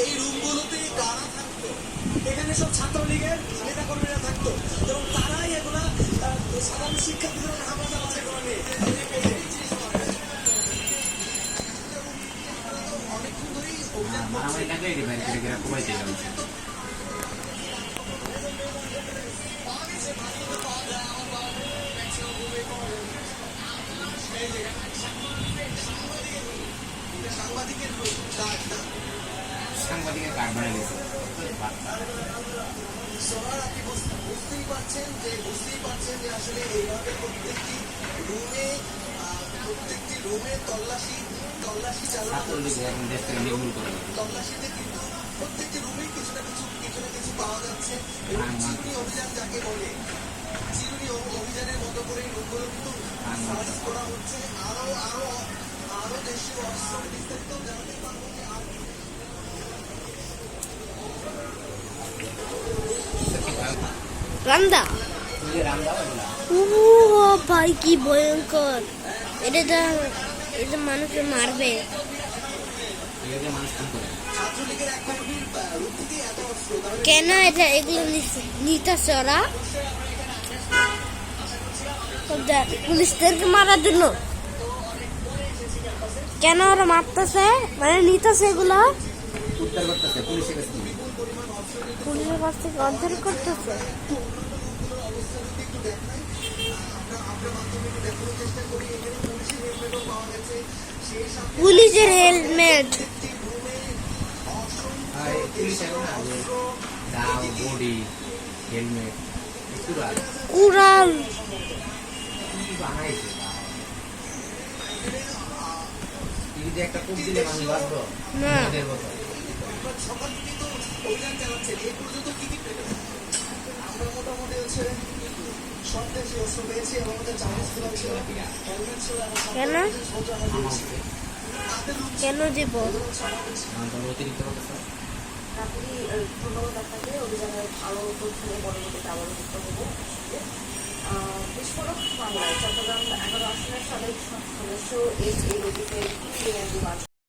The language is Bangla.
এই রুমগুলোতে কারা থাকতো? এখানে সব ছাত্রলীগের নেতা কর্মীরা থাকতো এবং তারাই এগুলা সাধারণ শিক্ষার্থীদের হামলা চালাচ্ছে এগুলো নিয়ে। অনেকক্ষণ ধরেই সাংবাদিকের কার্ড বানিয়ে দিয়েছে। আপনি বুঝতেই পারছেন যে আসলে এইভাবে প্রত্যেকটি রুমে তল্লাশি চালানো, তল্লাশিতে কিন্তু প্রত্যেকটি রুমে কিছু না কিছু পাওয়া যাচ্ছে এবং চিরুনি অভিযান যাকে বলে, চিরুনি অভিযানের মতো করে রুমগুলো কিন্তু সার্চ করা হচ্ছে। আরো দেশীয় অস্ত্র বিস্তারিত জানাতে পারবো যে রান্দা ভাই কি ভয়ঙ্কর! এটা মানুষকে মারবে। কেন এটা এগুলো নিতেছে ওরা? পুলিশদেরকে মারার জন্য কেন ওরা মারতেছে? মানে নিতেছে এগুলো পুলিশের কাছ থেকে উদ্ধার করতেছে। পুলিশের হেলমেট, কুড়াল একটা কূপ দিলে মানুষ বাঁচবো না। অভিযান চালাচ্ছেন। এই পর্যন্ত কি পেল? আমরা মোটামুটি হচ্ছে সব দেশে অস্ত্র পেয়েছি এবং আমাদের চামচ ছিল, হেলমেট ছিল, কেন দিব? আপনি ধন্যবাদ আপনাকে। অভিযানের আরো তথ্য পরবর্তীতে আবারও যুক্ত হবো। বিস্ফোরক মামলায় চট্টগ্রাম 11 আসনের সাবেক সদস্য এই রোগীকে